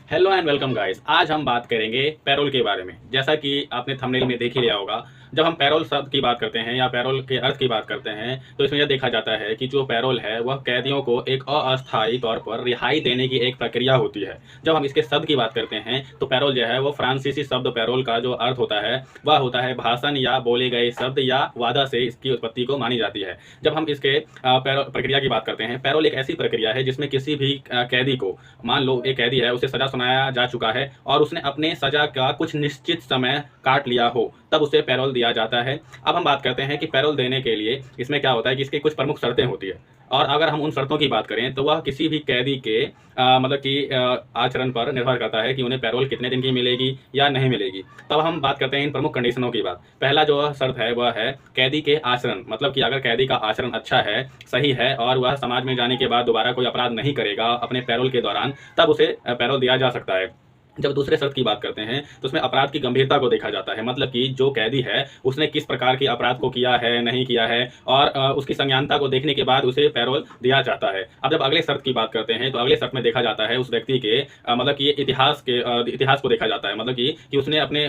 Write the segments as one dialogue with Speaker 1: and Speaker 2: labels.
Speaker 1: Hello and welcome guys. आज हम बात करेंगे पैरोल के बारे में। जैसा कि आपने थंबनेल में देख ही लिया होगा, जब हम पैरोल शब्द की बात करते हैं या पैरोल के अर्थ की बात करते हैं तो इसमें यह देखा जाता है कि जो पैरोल है वह कैदियों को एक अस्थायी तौर पर रिहाई देने की एक प्रक्रिया होती है। जब हम इसके शब्द की बात करते हैं तो पैरोल जो है वो फ्रांसीसी शब्द पैरोल का जो अर्थ होता है वह होता है भाषण या बोले गए शब्द या वादा से इसकी उत्पत्ति को मानी जाती है। जब हम इसके पैरोल प्रक्रिया की बात करते हैं, पैरोल एक ऐसी प्रक्रिया है जिसमें किसी भी कैदी को, मान लो एक कैदी है, उसे सजा सुनाया जा चुका है और उसने अपने सजा का कुछ निश्चित समय काट लिया हो, तब उसे पैरोल दिया जाता है। अब हम बात करते हैं कि पैरोल देने के लिए इसमें क्या होता है कि इसकी कुछ प्रमुख शर्तें होती है। और अगर हम उन शर्तों की बात करें तो वह किसी भी कैदी के मतलब कि आचरण पर निर्भर करता है कि उन्हें पैरोल कितने दिन की मिलेगी या नहीं मिलेगी। तब हम बात करते हैं इन प्रमुख कंडीशनों की बात। पहला जो शर्त है वह है कैदी के आचरण, मतलब कि अगर कैदी का आचरण अच्छा है, सही है और वह समाज में जाने के बाद दोबारा कोई अपराध नहीं करेगा अपने पैरोल के दौरान, तब उसे पैरोल दिया जा सकता है। जब दूसरे शर्त की बात करते हैं तो उसमें अपराध की गंभीरता को देखा जाता है, मतलब कि जो कैदी है उसने किस प्रकार के अपराध को किया है, नहीं किया है, और उसकी संज्ञानता को देखने के बाद उसे पैरोल दिया जाता है। अब जब अगले शर्त की बात करते हैं तो अगले शर्त में देखा जाता है उस व्यक्ति के मतलब कि इतिहास को देखा जाता है, मतलब कि उसने अपने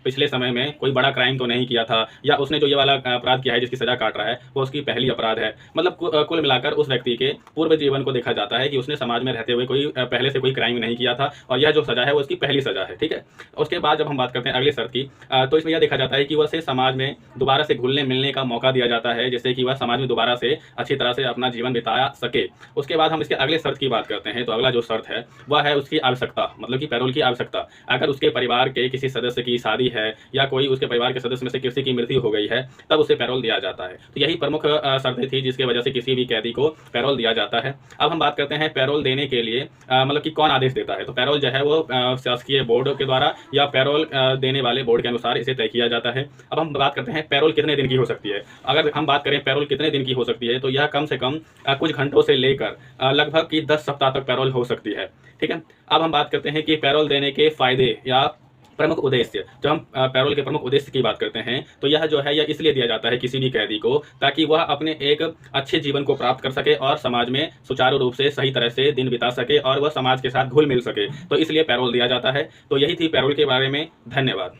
Speaker 1: पिछले समय में कोई बड़ा क्राइम तो नहीं किया था, या उसने जो ये वाला अपराध किया है जिसकी सजा काट रहा है वो उसकी पहली अपराध है। मतलब कुल मिलाकर उस व्यक्ति के पूर्व जीवन को देखा जाता है कि उसने समाज में रहते हुए कोई पहले से कोई क्राइम नहीं किया था और यह जो सजा है उसकी पहली सजा है। ठीक है। उसके बाद जब हम बात करते हैं अगली शर्त की, तो इसमें यह देखा जाता है कि वह से समाज में दोबारा से घुलने मिलने का मौका दिया जाता है, जिससे कि वह समाज में दोबारा से अच्छी तरह से अपना जीवन बिता सके। उसके बाद हम इसके अगले शर्त की बात करते हैं तो अगला जो शर्त है वह है उसकी आवश्यकता, मतलब कि पैरोल की आवश्यकता। अगर उसके परिवार के किसी सदस्य की शादी है या कोई उसके परिवार के सदस्य में से किसी की मृत्यु हो गई है, तब उसे पैरोल दिया जाता है। तो यही प्रमुख शर्तें थी जिसकी वजह से किसी भी कैदी को पैरोल दिया जाता है। अब हम बात करते हैं पैरोल देने के लिए मतलब कि कौन आदेश देता है। तो पैरोल जो है वो शासकीय बोर्ड के द्वारा या पैरोल देने वाले बोर्ड के अनुसार इसे तय किया जाता है। अब हम बात करते हैं पैरोल कितने दिन की हो सकती है। अगर हम बात करें पैरोल कितने दिन की हो सकती है तो यह कम से कम कुछ घंटों से लेकर लगभग की 10 सप्ताह तक पैरोल हो सकती है। ठीक है। अब हम बात करते हैं कि पैरोल देने के फायदे या प्रमुख उद्देश्य। जब हम पैरोल के प्रमुख उद्देश्य की बात करते हैं तो यह जो है यह इसलिए दिया जाता है किसी भी कैदी को, ताकि वह अपने एक अच्छे जीवन को प्राप्त कर सके और समाज में सुचारू रूप से सही तरह से दिन बिता सके और वह समाज के साथ घुल मिल सके, तो इसलिए पैरोल दिया जाता है। तो यही थी पैरोल के बारे में। धन्यवाद।